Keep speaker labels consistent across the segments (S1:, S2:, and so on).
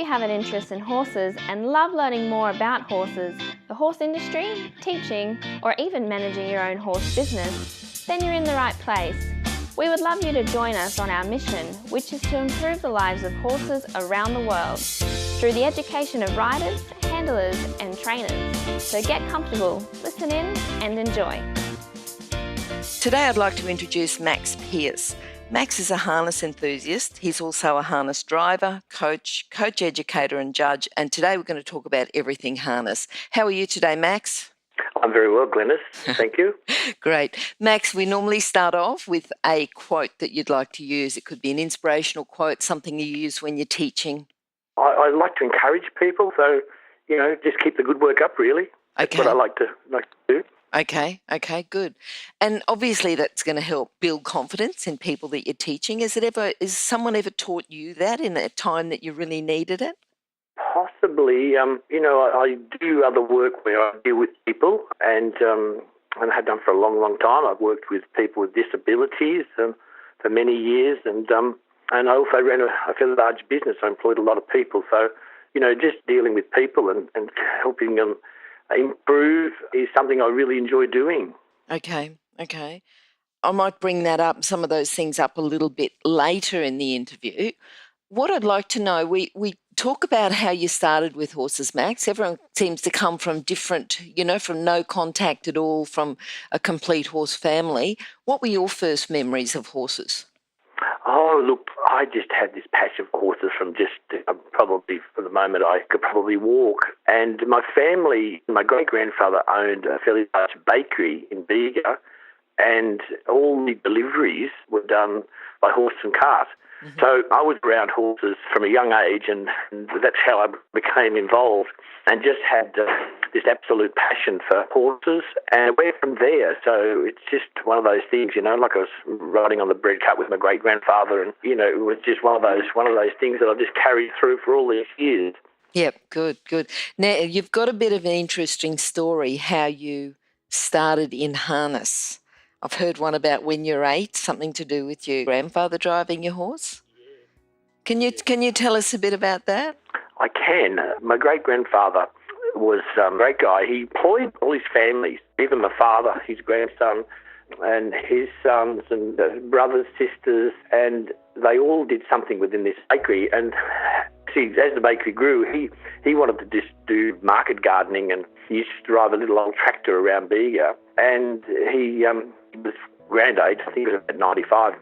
S1: you have an interest in horses and love learning more about horses, the horse industry, teaching, or even managing your own horse business, then you're in the right place. We would love you to join us on our mission, which is to improve the lives of horses around the world through the education of riders, handlers, and trainers. So get comfortable, listen in, and enjoy.
S2: Today I'd like to introduce Max Pearce. Max is a harness enthusiast. He's also a harness driver, coach educator and judge, and today we're going to talk about everything harness. How are you today, Max?
S3: I'm very well, Glenys. Thank you.
S2: Great. Max, we normally start off with a quote that you'd like to use. It could be an inspirational quote, something you use when you're teaching.
S3: I like to encourage people, so, just keep the good work up, really. That's what I like to do.
S2: Okay, good. And obviously that's going to help build confidence in people that you're teaching. Has someone ever taught you that in a time that you really needed it?
S3: Possibly. I do other work where I deal with people and I have done for a long, long time. I've worked with people with disabilities for many years and I also ran a fairly large business. I employed a lot of people. So, just dealing with people and helping them improve is something I really enjoy doing.
S2: Okay. I might bring some of those things up a little bit later in the interview. What I'd like to know, we talk about how you started with horses, Max. Everyone seems to come from different, from no contact at all, from a complete horse family. What were your first memories of horses?
S3: Oh, look, I just had this passion for horses from probably for the moment I could probably walk. And my family, my great-grandfather owned a fairly large bakery in Bega, and all the deliveries were done by horse and cart. Mm-hmm. So I was around horses from a young age, and that's how I became involved and just had this absolute passion for horses, and it went from there. So it's just one of those things, like I was riding on the bread cart with my great-grandfather, and, it was just one of those things that I just carried through for all these years.
S2: Yep, good. Now, you've got a bit of an interesting story how you started in harness. I've heard one about when you're 8, something to do with your grandfather driving your horse. Can you tell us a bit about that?
S3: I can. My great-grandfather was a great guy. He employed all his families, even my father, his grandson, and his sons and brothers, sisters, and they all did something within this bakery. And see, as the bakery grew, he wanted to just do market gardening, and he used to drive a little old tractor around Bega. And he was grand age, I think it was about 95.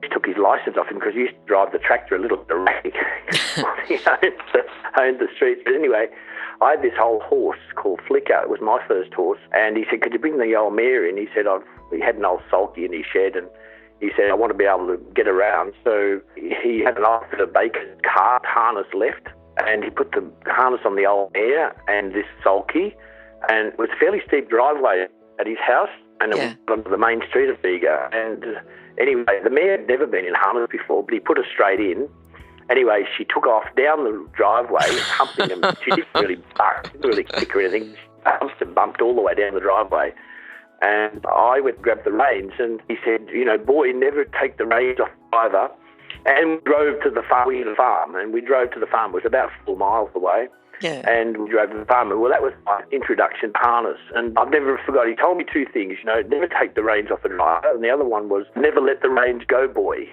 S3: He took his licence off him because he used to drive the tractor a little bit erratic. He owned the streets. But anyway, I had this old horse called Flicker. It was my first horse. And he said, could you bring the old mare in? He said, he had an old sulky in his shed, and he said, I want to be able to get around. So he had an old bit of baker's cart harness left, and he put the harness on the old mare and this sulky, and it was a fairly steep driveway at his house, and it was onto the main street of Bega. And anyway, the mare had never been in harness before, but he put her straight in. Anyway, she took off down the driveway, humping him. She didn't really bark, didn't really kick or anything. She bumped all the way down the driveway. And I went and grabbed the reins, and he said, boy, never take the reins off either. And we drove to the farm. We had a farm, and we drove to the farm. It was about 4 miles away. Yeah. And we drove to the farm. Well, that was my introduction to harness. And I've never forgot, he told me 2 things, never take the reins off the driver. And the other one was, never let the reins go, boy,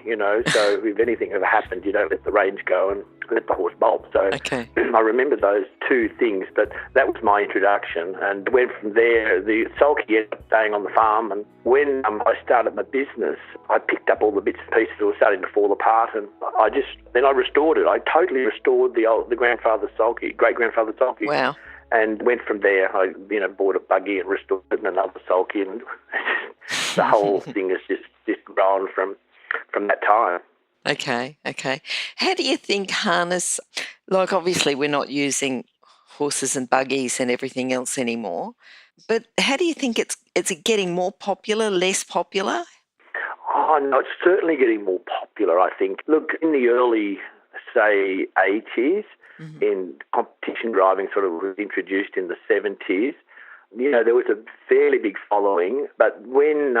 S3: So if anything ever happened, you don't let the reins go and let the horse bolt. So okay. I remember those 2 things, but that was my introduction. And went from there. The sulky ended up staying on the farm. And when I started my business, I picked up all the bits and pieces that were starting to fall apart, and then I restored it. I totally restored the great-grandfather sulky.
S2: Wow.
S3: And went from there. I, bought a buggy and restored it and another sulky, and the whole thing has just grown from that time.
S2: Okay. How do you think harness, like obviously we're not using horses and buggies and everything else anymore, but how do you think it's getting more popular, less popular?
S3: Oh, no, it's certainly getting more popular, I think. Look, in the early, say, 80s, in competition driving sort of was introduced in the 70s, there was a fairly big following, but when,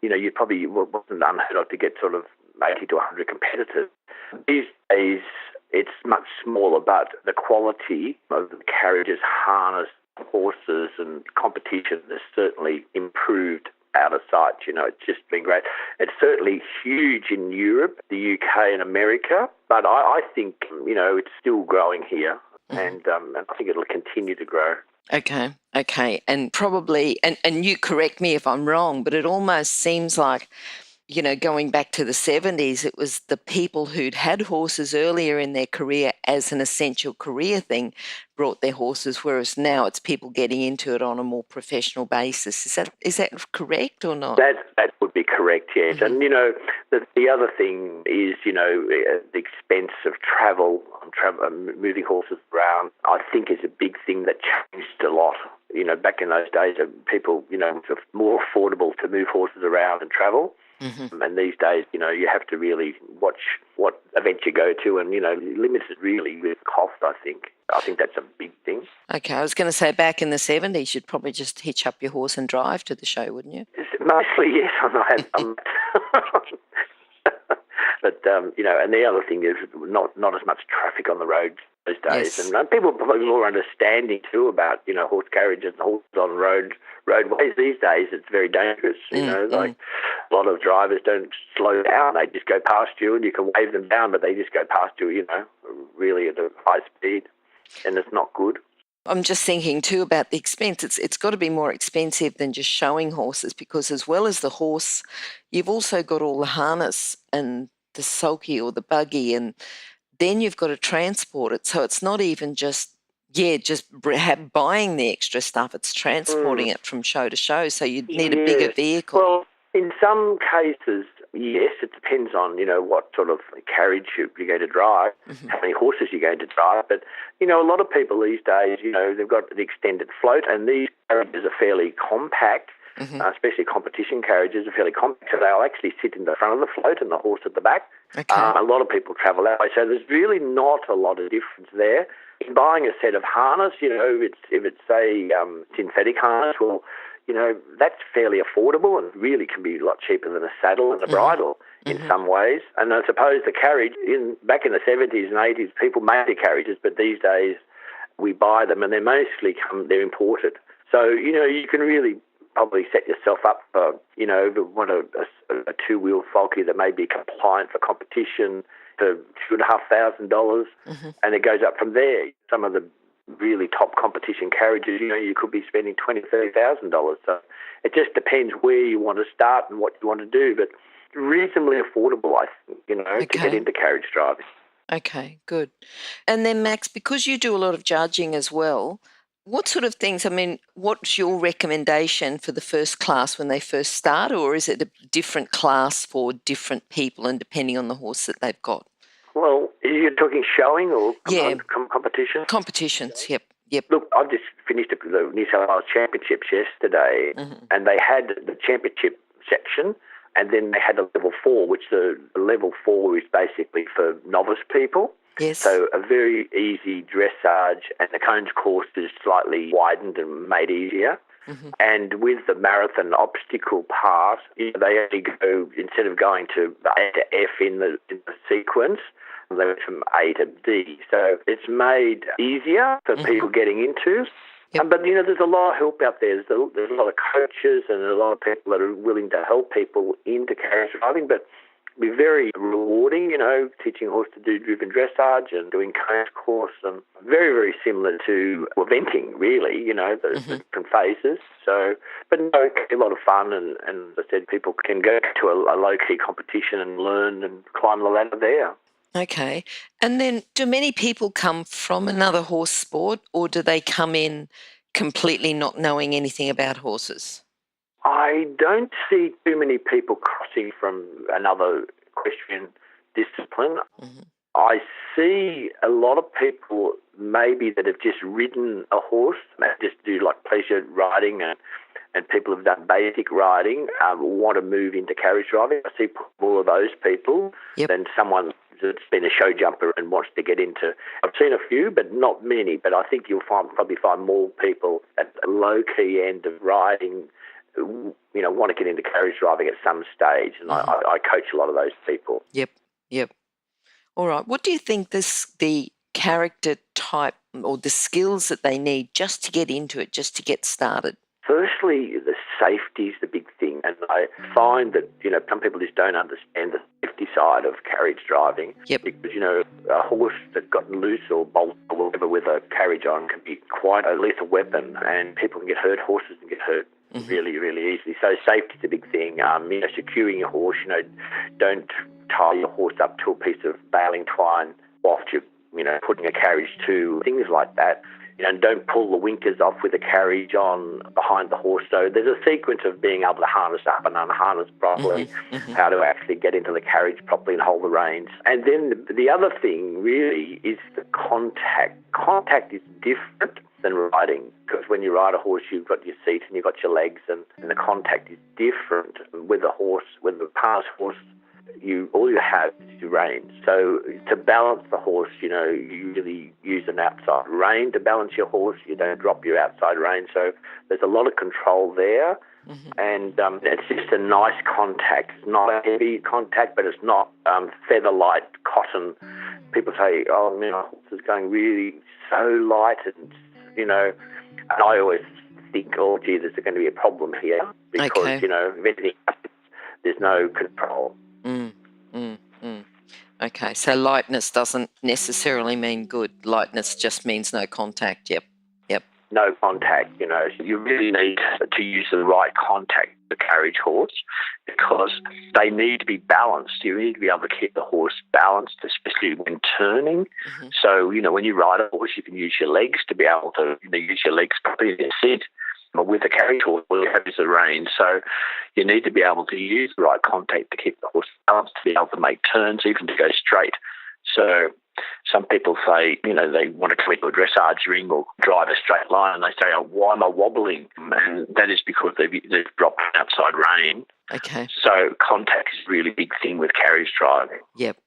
S3: you probably wasn't unheard of to get sort of 80 to 100 competitors. These days, It's much smaller, but the quality of the carriages, harness, horses and competition has certainly improved out of sight. It's just been great. It's certainly huge in Europe, the UK and America, but I think, it's still growing here, and I think it'll continue to grow.
S2: Okay. And probably, and you correct me if I'm wrong, but it almost seems like, going back to the 70s, it was the people who'd had horses earlier in their career as an essential career thing brought their horses, whereas now it's people getting into it on a more professional basis. Is that correct or not?
S3: That would be correct, yes. And, the other thing is, the expense of travel, moving horses around, I think is a big thing that changed a lot. Back in those days, people, it was more affordable to move horses around and travel. Mm-hmm. And these days, you have to really watch what event you go to and, limited really with cost, I think. I think that's a big thing.
S2: Okay, I was going to say back in the 70s, you'd probably just hitch up your horse and drive to the show, wouldn't you?
S3: Mostly, yes. But, and the other thing is not as much traffic on the roads those days. Yes. And people are probably more understanding too about, horse carriages and horses on roadways. These days it's very dangerous, like a lot of drivers don't slow down. They just go past you and you can wave them down, but they just go past you, really at a high speed, and it's not good.
S2: I'm just thinking too about the expense. It's got to be more expensive than just showing horses, because as well as the horse, you've also got all the harness and the sulky or the buggy, and then you've got to transport it. So it's not even just buying the extra stuff. It's transporting it from show to show. So you'd need a bigger vehicle.
S3: Well, in some cases, yes, it depends on, what sort of carriage you're going to drive, how many horses you're going to drive. But, a lot of people these days, they've got the extended float, and these carriages are fairly compact. Especially competition carriages are fairly compact, so they'll actually sit in the front of the float and the horse at the back. Okay. A lot of people travel that way, so there's really not a lot of difference there. In buying a set of harness, if it's say synthetic harness, well, that's fairly affordable and really can be a lot cheaper than a saddle and a bridle in some ways. And I suppose the carriage, back in the 70s and 80s, people made the carriages, but these days we buy them and they're imported. So, you can really probably set yourself up for, if you want a two-wheel sulky that may be compliant for competition for $2,500, and it goes up from there. Some of the really top competition carriages, you could be spending $20,000, $30,000. So it just depends where you want to start and what you want to do, but reasonably affordable, I think, to get into carriage driving.
S2: Okay, good. And then, Max, because you do a lot of judging as well, what sort of things, what's your recommendation for the first class when they first start, or is it a different class for different people and depending on the horse that they've got?
S3: Well, you're talking showing or competition?
S2: Competitions, yep.
S3: Look, I've just finished the New South Wales Championships yesterday, and they had the championship section, and then they had a level 4, which the level 4 is basically for novice people.
S2: Yes.
S3: So a very easy dressage, and the cones course is slightly widened and made easier. And with the marathon obstacle part, they only go, instead of going to A to F in the sequence, they went from A to D. So it's made easier for people getting into. Yep. But, there's a lot of help out there. There's a lot of coaches and a lot of people that are willing to help people into carriage driving, but be very rewarding, teaching a horse to do driven dressage and doing cones course, and very, very similar to eventing, really, the different phases. So, but a lot of fun, and as I said, people can go to a low-key competition and learn and climb the ladder there.
S2: Okay. And then do many people come from another horse sport, or do they come in completely not knowing anything about horses?
S3: I don't see too many people crossing from another equestrian discipline. I see a lot of people maybe that have just ridden a horse, just do like pleasure riding, and people have done basic riding, want to move into carriage driving. I see more of those people than someone that's been a show jumper and wants to get into. I've seen a few, but not many. But I think you'll probably find more people at the low-key end of riding want to get into carriage driving at some stage, and I coach a lot of those people.
S2: Yep. All right. What do you think the character type or the skills that they need just to get into it, just to get started?
S3: Firstly, the safety is the big thing, and I find that, some people just don't understand the safety side of carriage driving.
S2: Yep.
S3: Because, a horse that's gotten loose or bolted or whatever with a carriage on can be quite a lethal weapon, and people can get hurt, horses can get hurt really, really easily. So safety is a big thing. Securing your horse, don't tie your horse up to a piece of baling twine whilst you're, putting a carriage to, things like that. Don't pull the winkers off with a carriage on behind the horse. So there's a sequence of being able to harness up and unharness properly, how to actually get into the carriage properly and hold the reins. And then the other thing really is the contact. Contact is different than riding, because when you ride a horse, you've got your seat and you've got your legs, and the contact is different with a horse. With the Pearce horse, all you have is your reins. So to balance the horse, you really use an outside rein to balance your horse. You don't drop your outside rein. So there's a lot of control there. And it's just a nice contact. It's not a heavy contact, but it's not feather-light cotton. People say, horse is going really so light, and I always think, there's going to be a problem here, because, if anything happens, there's no control.
S2: Okay, so lightness doesn't necessarily mean good. Lightness just means no contact. Yep.
S3: No contact, you really need to use the right contact with the carriage horse, because they need to be balanced. You need to be able to keep the horse balanced, especially when turning. So, when you ride a horse, you can use your legs to be able to use your legs properly in your seat. But with a carriage horse, all you have is the reins. So you need to be able to use the right contact to keep the horse balanced, to be able to make turns, even to go straight. So some people say, they want to commit to a dressage ring or drive a straight line, and they say, why am I wobbling? And that is because they've dropped an outside rein.
S2: Okay.
S3: So contact is a really big thing with carriage driving.
S2: Yep.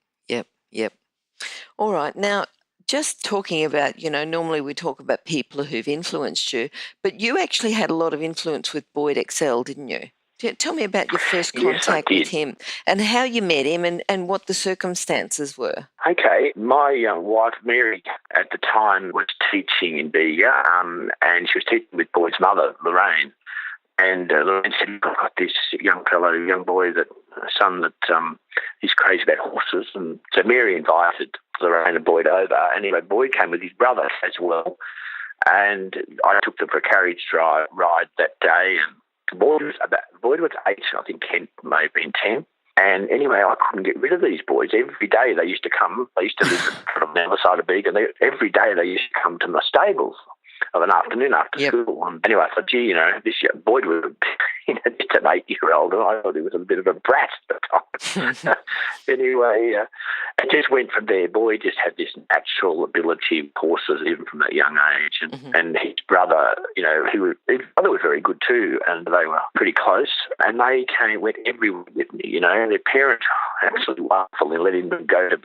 S2: All right. Now, just talking about, normally we talk about people who've influenced you, but you actually had a lot of influence with Boyd Excel, didn't you? Tell me about your first contact with him and how you met him and what the circumstances were.
S3: Okay. My wife, Mary, at the time was teaching in Bega, and she was teaching with Boyd's mother, Lorraine. And Lorraine said, I've got this young boy, son that he's crazy about horses. And so Mary invited Lorraine and Boyd over. Anyway, Boyd came with his brother as well. And I took them for a carriage ride that day. And Boyd was 8, I think Kent may have been 10. And anyway, I couldn't get rid of these boys. Every day they used to come. They used to live on the other side of Bega. And every day they used to come to my stables of an afternoon after school. And anyway, I thought, this Boyd was just an 8-year-old, and I thought he was a bit of a brat at the time. Anyway, it just went from there. Boyd just had this natural ability with horses, even from that young age. And his brother, his brother was very good too, and they were pretty close. And they went everywhere with me, Their parents were absolutely wonderful. They let him go to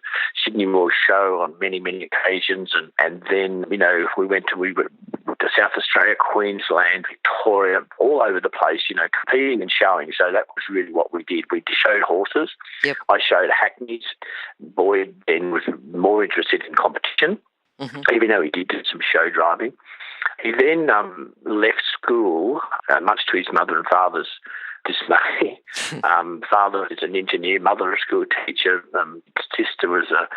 S3: Sydney Moor Show on many, many occasions. And then, we went to South Australia, Queensland, Victoria, all over the place, competing and showing. So that was really what we did. We showed horses.
S2: Yep.
S3: I showed hackneys. Boyd then was more interested in competition, even though he did do some show driving. He then left school, much to his mother and father's dismay. Father is an engineer, mother a school teacher, sister was a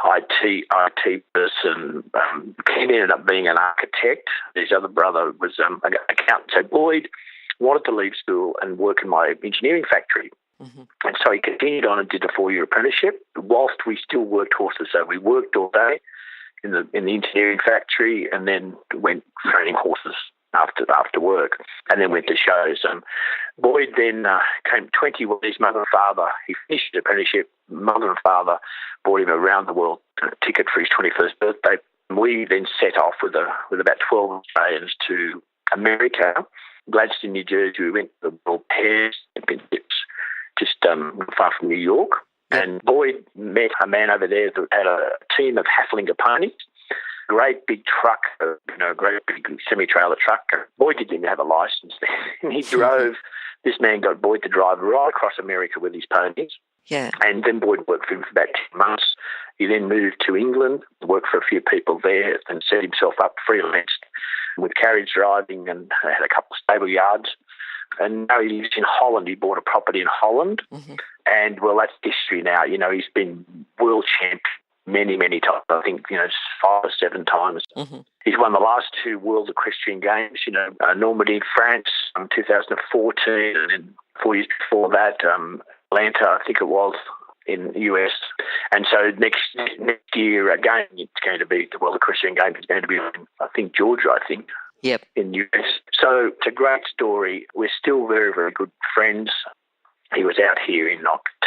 S3: IT person. Ken ended up being an architect. His other brother was an accountant. So Boyd wanted to leave school and work in my engineering factory. And so he continued on and did a 4-year apprenticeship whilst we still worked horses. So we worked all day in the engineering factory, and then went training horses after work, and then went to shows. Boyd then came 20 with his mother and father. He finished his apprenticeship. Mother and father bought him a round the world ticket for his 21st birthday. We then set off with about 12 Australians to America, Gladstone, New Jersey. We went to the World Pearce Championships, just far from New York. And Boyd met a man over there that had a team of Haflinger ponies, great big truck, great big semi-trailer truck. Boyd didn't even have a license then. He drove, this man got Boyd to drive right across America with his ponies.
S2: Yeah.
S3: And then Boyd worked for him for about 10 months. He then moved to England, worked for a few people there, and set himself up freelanced with carriage driving and had a couple of stable yards. And now he lives in Holland. He bought a property in Holland. And, well, that's history now. You know, he's been world champ many, many times. I think, 5 or 7 times. He's won the last 2 World Equestrian Games, Normandy, France, 2014, and then 4 years before that, Atlanta, I think it was, in the US. And so next year again, it's going to be the World Equestrian Games. Is going to be in, I think, Georgia, in the US. So it's a great story. We're still very, very good friends. He was out here in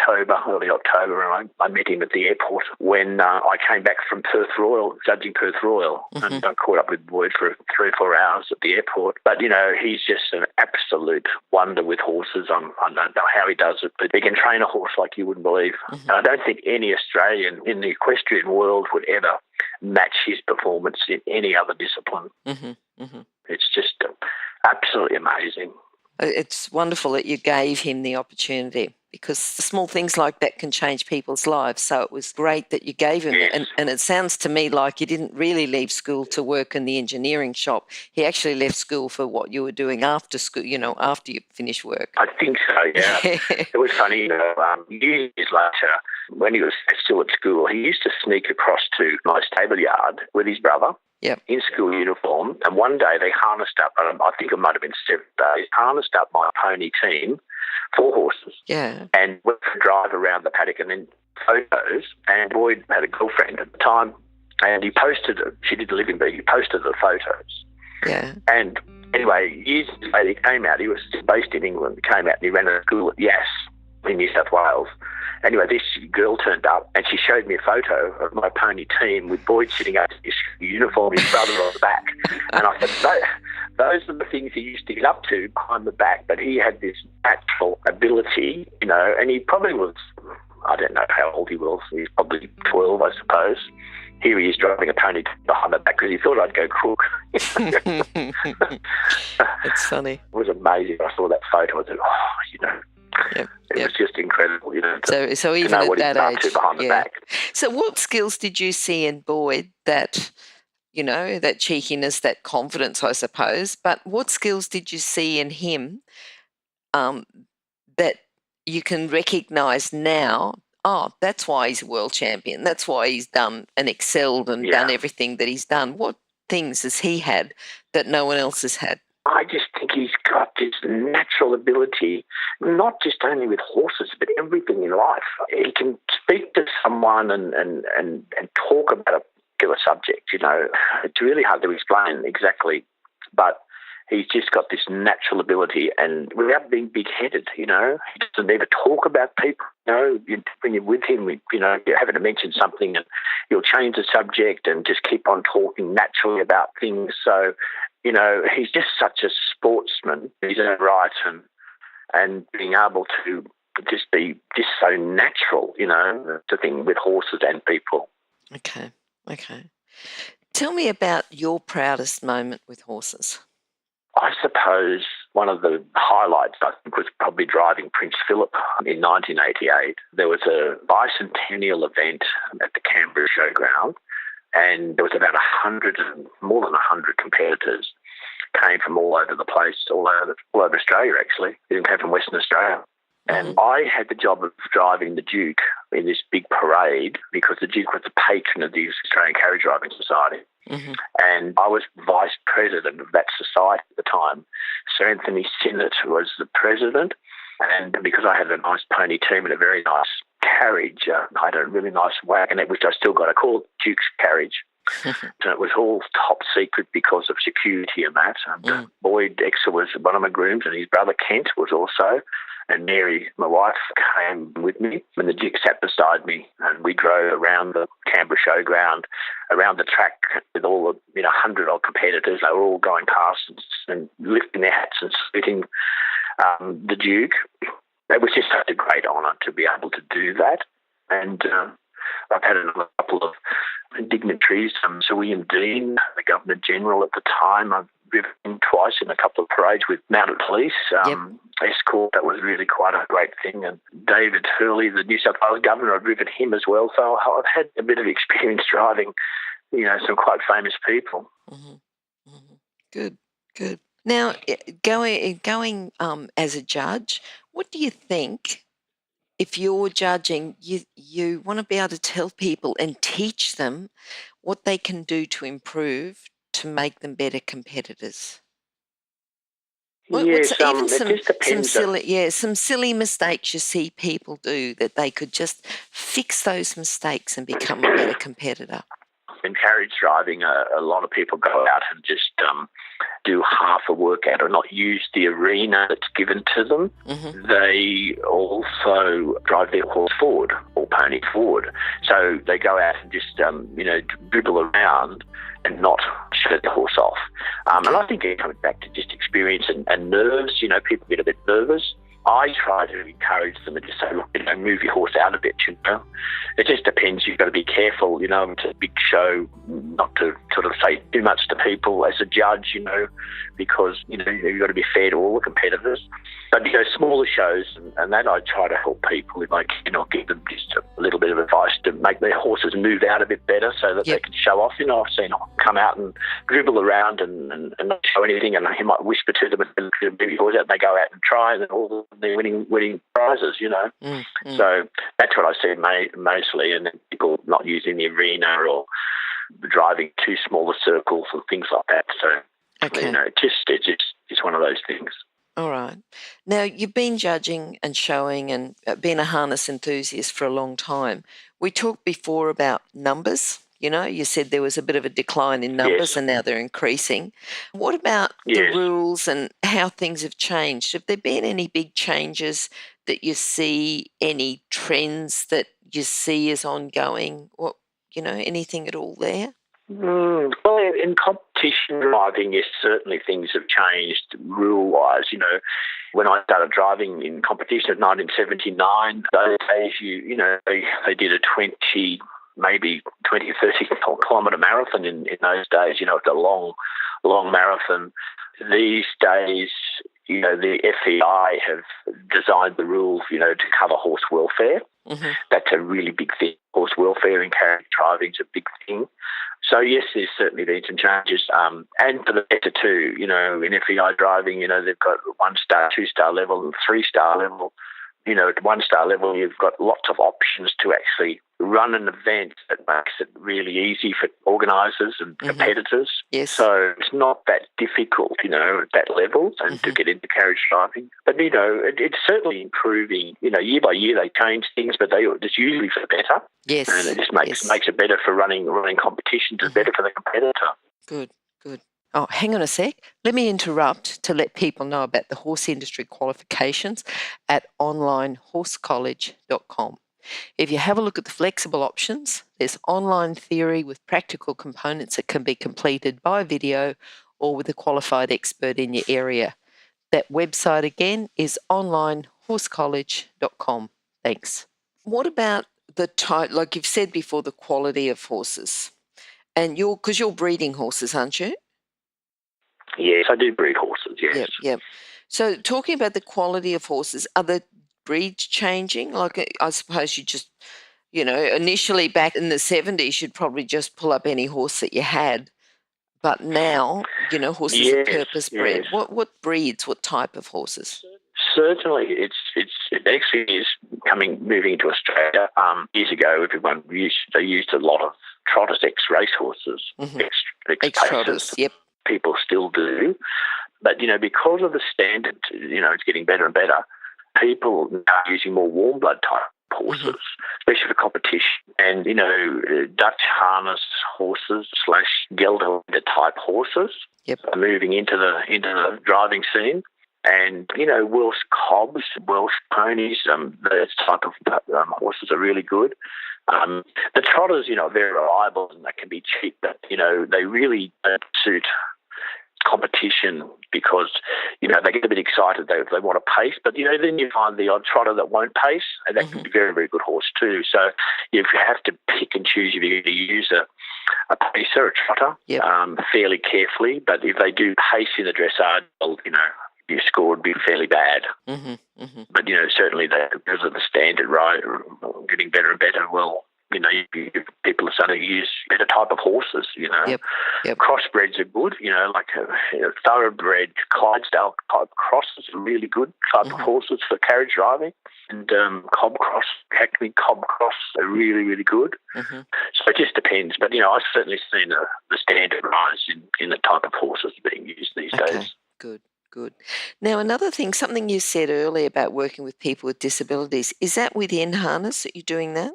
S3: early October, and I met him at the airport when I came back from Perth Royal, judging Perth Royal, and I caught up with Boyd for 3 or 4 hours at the airport. But, he's just an absolute wonder with horses. I don't know how he does it, but he can train a horse like you wouldn't believe. And I don't think any Australian in the equestrian world would ever match his performance in any other discipline. It's just absolutely amazing.
S2: It's wonderful that you gave him the opportunity, because small things like that can change people's lives. So it was great that you gave him it. And it sounds to me like you didn't really leave school to work in the engineering shop. He actually left school for what you were doing after school, after you finished work.
S3: I think so, yeah. It was funny, years later, when he was still at school, he used to sneak across to my stable yard with his brother. In school uniform, and one day they harnessed up, I think it might have been 7 days, harnessed up my pony team, 4 horses, and went for a drive around the paddock and then photos, and Boyd had a girlfriend at the time, and he posted it. She didn't live in Bee, he posted the photos. And anyway, years later he came out, he was based in England, he came out and he ran a school at Yass in New South Wales. Anyway, this girl turned up and she showed me a photo of my pony team with Boyd sitting up in his uniform, his brother on the back. And I said, those are the things he used to get up to behind the back, but he had this natural ability, and he probably was, I don't know how old he was, he's probably 12, I suppose. Here he is driving a pony behind the back because he thought I'd go crook.
S2: It's funny.
S3: It was amazing. I saw that photo. I said, it was just incredible,
S2: So even
S3: to know
S2: at
S3: what
S2: that
S3: he's up
S2: age,
S3: to behind the back.
S2: So what skills did you see in Boyd that, that cheekiness, that confidence, I suppose, but what skills did you see in him that you can recognise now? Oh, that's why he's a world champion. That's why he's done and excelled and done everything that he's done. What things has he had that no one else has had?
S3: I just think he's got this natural ability, not just only with horses, but everything in life. He can speak to someone and talk about a particular subject, It's really hard to explain exactly, but he's just got this natural ability, and without being big-headed, he doesn't ever talk about people, when you're with him, you're having to mention something and you'll change the subject and just keep on talking naturally about things. So, he's just such a sportsman in his own right, and being able to just be just so natural, the thing with horses and people.
S2: Okay. Tell me about your proudest moment with horses.
S3: I suppose one of the highlights, I think, was probably driving Prince Philip in 1988. There was a bicentennial event at the Canberra Showground, and there was about 100, more than 100 competitors came from all over the place, all over Australia, actually. They came from Western Australia. And I had the job of driving the Duke in this big parade because the Duke was the patron of the Australian Carriage Driving Society. And I was vice president of that society at the time. Sir Anthony Sinnott was the president, and because I had a nice pony team and a very nice carriage, I had a really nice wagon, which I still got. I called Duke's Carriage. And it was all top secret because of security and that. Boyd Exer was one of my grooms, and his brother Kent was also. And Mary, my wife, came with me, and the Duke sat beside me, and we drove around the Canberra Showground, around the track with all the 100-odd competitors. They were all going past and lifting their hats and saluting the Duke. It was just such a great honour to be able to do that. And I've had another couple of dignitaries, Sir William Dean, the Governor General at the time. I've driven him twice in a couple of parades with mounted police. Escort, that was really quite a great thing. And David Hurley, the New South Wales Governor, I've driven him as well. So I've had a bit of experience driving, some quite famous people.
S2: Mm-hmm. Mm-hmm. Good, good. Now, going as a judge, what do you think? If you're judging, you want to be able to tell people and teach them what they can do to improve to make them better competitors.
S3: Yes,
S2: Even
S3: it just depends.
S2: some silly mistakes you see people do that they could just fix those mistakes and become a better competitor.
S3: In carriage driving, a lot of people go out and just do half a workout or not use the arena that's given to them. Mm-hmm. They also drive their horse forward or pony forward. So they go out and just, dribble around and not show the horse off. And I think it comes back to just experience and nerves. People get a bit nervous. I try to encourage them and just say, look, move your horse out a bit, It just depends. You've got to be careful, it's a big show, not to sort of say too much to people as a judge, because, you've got to be fair to all the competitors. But, smaller shows and that I try to help people, if I can, give them just a little bit of advice to make their horses move out a bit better so that they can show off. I've seen them come out and dribble around and not show anything, and he might whisper to them and move your horse out, and they go out and try, and then all they're winning prizes, So that's what I see mostly, and then people not using the arena or driving too smaller circles and things like that. So, it's one of those things.
S2: All right. Now, you've been judging and showing and been a harness enthusiast for a long time. We talked before about numbers. You said there was a bit of a decline in numbers and now they're increasing. What about the rules and how things have changed? Have there been any big changes that you see, any trends that you see as ongoing, or, anything at all there?
S3: Well, in competition driving, yes, certainly things have changed rule-wise. When I started driving in competition in 1979, those days, they did a 20 or 30 kilometre marathon in those days. It's a long marathon. These days, the FEI have designed the rules, to cover horse welfare. Mm-hmm. That's a really big thing. Horse welfare in carriage driving is a big thing. So, yes, there's certainly been some changes. And for the better too, in FEI driving, they've got 1-star, 2-star level and 3-star level. At 1-star level, you've got lots of options to actually run an event that makes it really easy for organisers and competitors.
S2: Yes.
S3: So it's not that difficult, at that level and to get into carriage driving. But, it's certainly improving. Year by year they change things, but it's usually for the better.
S2: Yes.
S3: And it just makes it better for running competitions. It's better for the competitor.
S2: Good, good. Oh, hang on a sec. Let me interrupt to let people know about the horse industry qualifications at onlinehorsecollege.com. If you have a look at the flexible options, there's online theory with practical components that can be completed by video or with a qualified expert in your area. That website again is onlinehorsecollege.com. Thanks. What about the type, like you've said before, the quality of horses? And because you're breeding horses, aren't you?
S3: Yes, I do breed horses, yes.
S2: Yep. So talking about the quality of horses, are the breeds changing? Like I suppose you just, initially back in the 70s, you'd probably just pull up any horse that you had. But now, horses are purpose bred. What breeds, what type of horses?
S3: Certainly, it actually is moving into Australia. Years ago, they used a lot of trotters, ex-race horses,
S2: ex-trotters, yep.
S3: People still do. But, because of the standard, it's getting better and better, people are using more warm blood type horses, especially for competition. And, Dutch harness horses / gelded type horses are moving into the driving scene. And, Welsh cobs, Welsh ponies, those type of horses are really good. The trotters, are very reliable and they can be cheap, but, they really don't suit competition because, they get a bit excited. They want to pace, but, then you find the odd trotter that won't pace, and that can be a very, very good horse too. So if you have to pick and choose if you're going to use a pacer or a trotter,
S2: Yep.
S3: fairly carefully. But if they do pace in the dressage, well, your score would be fairly bad.
S2: Mm-hmm. Mm-hmm.
S3: But, certainly because of the standard, right, getting better and better, well, people are starting to use better type of horses,
S2: Yep.
S3: Crossbreds are good, like thoroughbred Clydesdale type crosses are really good type of horses for carriage driving. And cob cross, Hackney cob cross are really, really good.
S2: Mm-hmm.
S3: So it just depends. But, I've certainly seen the standard rise in the type of horses being used these days.
S2: Good. Now, another thing, something you said earlier about working with people with disabilities, is that within harness that you're doing that?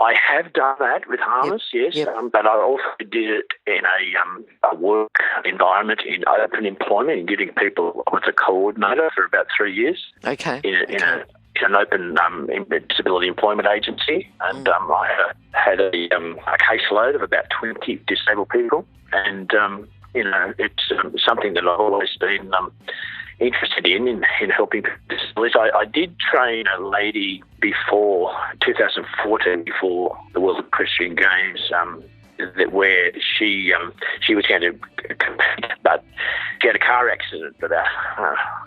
S3: I have done that with harness, yes,
S2: Yep.
S3: But I also did it in a work environment in open employment, in getting people with a coordinator for about 3 years.
S2: Okay.
S3: In an open disability employment agency, and I had a caseload of about 20 disabled people, and it's something that I've always been interested in helping disabilities. I did train a lady before 2014, before the World Equestrian Games, where she was going to compete, but she had a car accident about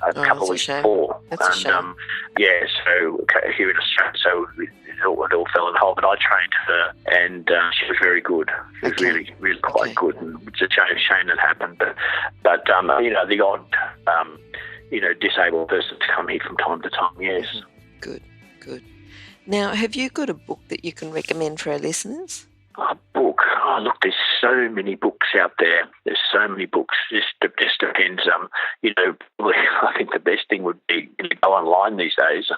S3: a couple of weeks before.
S2: That's a shame.
S3: So here in Australia, so it all fell in the hole. But I trained her, and she was very good. She was really, really quite good. And it's a shame that happened. But the odd disabled person to come here from time to time. Yes.
S2: Good. Now, have you got a book that you can recommend for our listeners?
S3: A book? Oh, look, there's so many books out there. There's so many books. It just depends. I think the best thing would be to go online these days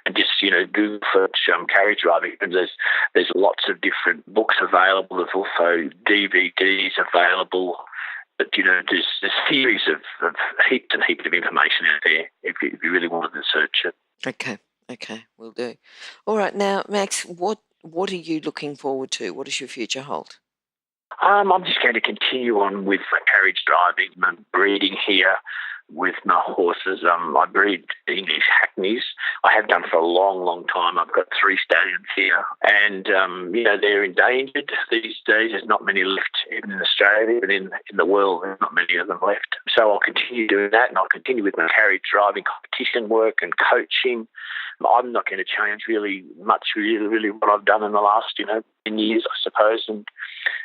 S3: and just, Google search carriage driving. And there's lots of different books available. There's also DVDs available. But, there's a series of heaps and heaps of information out there if you really wanted to search it.
S2: Okay, will do. All right, now, Max, what are you looking forward to? What does your future hold?
S3: I'm just going to continue on with carriage driving and breeding here with my horses. I breed English Hackneys. I have done for a long, long time. I've got 3 stallions here, and they're endangered these days. There's not many left even in Australia, but in the world there's not many of them left. So I'll continue doing that, and I'll continue with my carriage driving competition work and coaching. I'm not going to change really much, really what I've done in the last 10 years, I suppose. And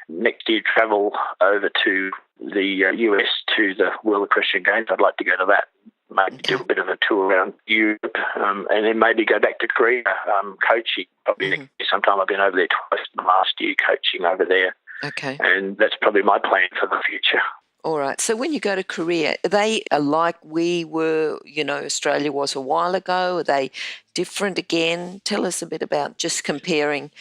S3: next year travel over to the US to the World Equestrian Games. I'd like to go to that, maybe do a bit of a tour around Europe, and then maybe go back to Korea coaching. Probably sometime. I've been over there twice in the last year coaching over there.
S2: Okay.
S3: And that's probably my plan for the future.
S2: All right. So when you go to Korea, are they like we were, Australia was a while ago? Are they different again? Tell us a bit about just comparing,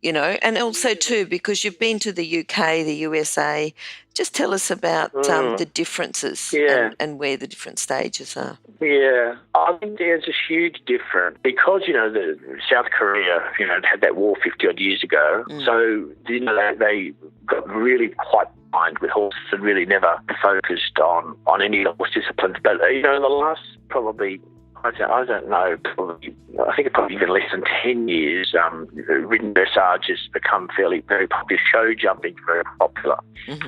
S2: and also too, because you've been to the UK, the USA, just tell us about the differences and where the different stages are. Yeah,
S3: I think there's a huge difference because, the South Korea, had that war 50-odd years ago. So, they got really quite behind with horses and really never focused on any horse disciplines. But, in the last probably, I don't know, I think it's probably even less than 10 years, ridden dressage has become very popular. Show jumping very popular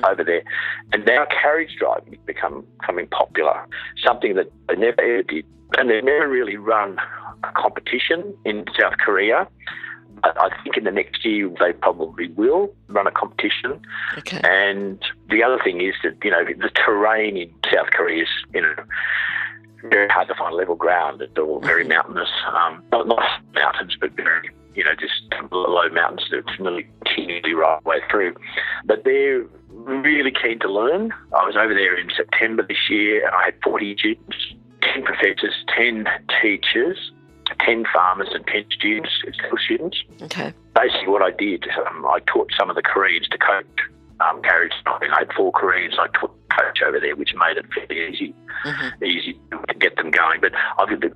S3: over there. And now carriage driving is becoming popular, something that they never ever did. And they've never really run a competition in South Korea. I think in the next year they probably will run a competition.
S2: Okay.
S3: And the other thing is that, the terrain in South Korea is, very hard to find level ground. It's all very mountainous. Not mountains, but very, just low mountains that really continually right way through. But they're really keen to learn. I was over there in September this year, and I had 40 students, 10 professors, 10 teachers, 10 farmers and 10 students.
S2: Okay.
S3: Basically what I did, I taught some of the Koreans to coach carriage. I had 4 Koreans I taught coach over there, which made it fairly easy to get them going. But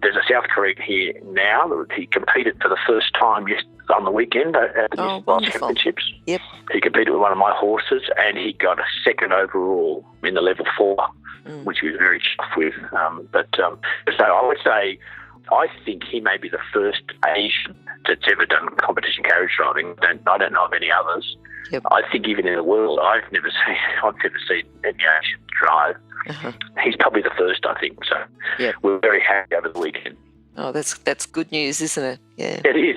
S3: there's a South Korean here now. He competed for the first time on the weekend at the New South Championships. Yep. He competed with one of my horses, and he got a 2nd overall in the level 4, which he was very chuffed with. So I would say I think he may be the first Asian that's ever done competition carriage driving. I don't know of any others.
S2: Yep.
S3: I think even in the world, I've never seen any Asian drive.
S2: Uh-huh.
S3: He's probably the first, I think. So
S2: Yep.
S3: we're very happy over the weekend.
S2: Oh, that's good news, isn't it? Yeah.
S3: It is.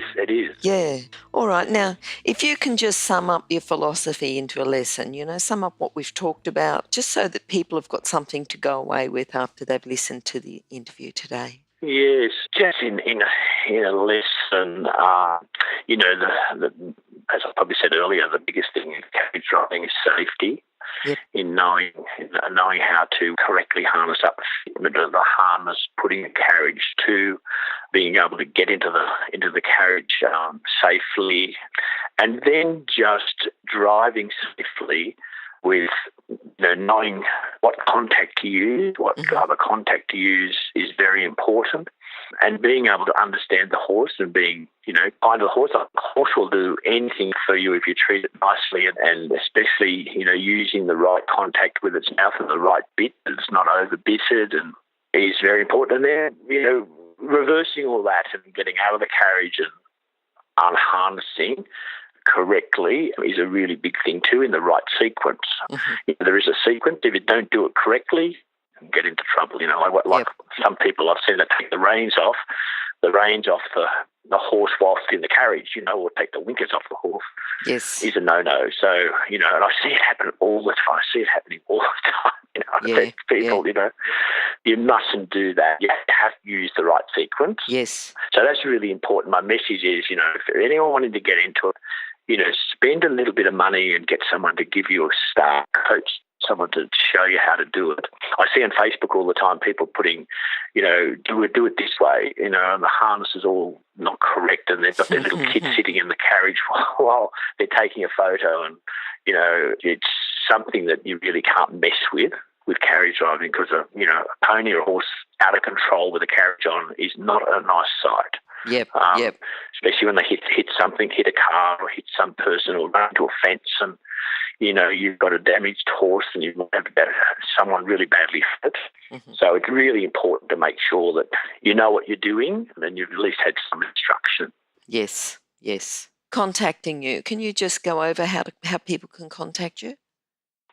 S2: Yeah. All right. Now, if you can just sum up your philosophy into a lesson, sum up what we've talked about, just so that people have got something to go away with after they've listened to the interview today.
S3: Yes, just in a lesson, as I probably said earlier, the biggest thing in carriage driving is safety.
S2: Yep.
S3: In knowing how to correctly harness up the fitment of the harness, putting a carriage to being able to get into the carriage safely, and then just driving safely with knowing what contact to use, what other contact to use is very important, and being able to understand the horse and being, kind of the horse. The horse will do anything for you if you treat it nicely, and especially, using the right contact with its mouth and the right bit, that it's not over-bitted, and is very important. And then, reversing all that and getting out of the carriage and unharnessing correctly is a really big thing too, in the right sequence. Mm-hmm. There is a sequence. If you don't do it correctly, you get into trouble. Like some people I've seen that take the reins off the horse whilst in the carriage, or take the winkers off the horse.
S2: Yes.
S3: Is a no-no. So, and I see it happen all the time. I see it happening all the time. People, you mustn't do that. You have to use the right sequence.
S2: Yes.
S3: So that's really important. My message is, if anyone wanting to get into it, spend a little bit of money and get someone to give you a start coach, someone to show you how to do it. I see on Facebook all the time people putting, do it this way, and the harness is all not correct, and they've got their little kids sitting in the carriage while they're taking a photo, and, it's something that you really can't mess with carriage driving, because a pony or a horse out of control with a carriage on is not a nice sight.
S2: Yep.
S3: Especially when they hit something, hit a car or hit some person or run into a fence, and you've got a damaged horse and you've got someone really badly hurt. Mm-hmm. So it's really important to make sure that you know what you're doing, and then you've at least had some instruction.
S2: Yes. Contacting you. Can you just go over how people can contact you?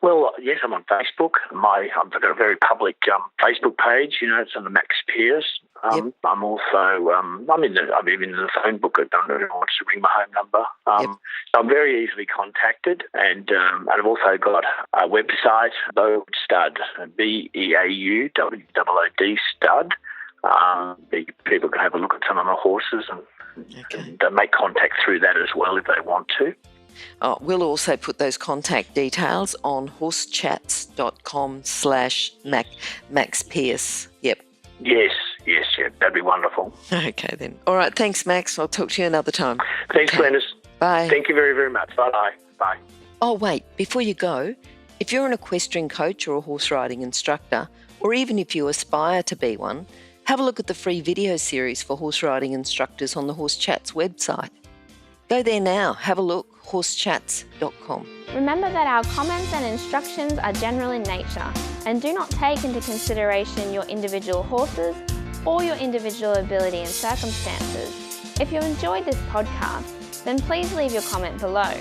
S3: Well, yes, I'm on Facebook. I've got a very public Facebook page. It's on the Max Pearce. I'm also I'm even in the phone book. I don't know who wants to ring my home number. So I'm very easily contacted, and I've also got a website, Stud, BEAUWOOD Stud. People can have a look at some of my horses and make contact through that as well if they want to.
S2: We'll also put those contact details on horsechats.com/Max Pearce. Yep.
S3: Yes, that'd be wonderful.
S2: Okay then. All right, thanks Max. I'll talk to you another time.
S3: Thanks, Glennis.
S2: Bye.
S3: Thank you very, very much. Bye. Bye.
S2: Oh wait, before you go, if you're an equestrian coach or a horse riding instructor, or even if you aspire to be one, have a look at the free video series for horse riding instructors on the Horse Chats website. Go there now, have a look, horsechats.com.
S1: Remember that our comments and instructions are general in nature and do not take into consideration your individual horses or your individual ability and circumstances. If you enjoyed this podcast, then please leave your comment below.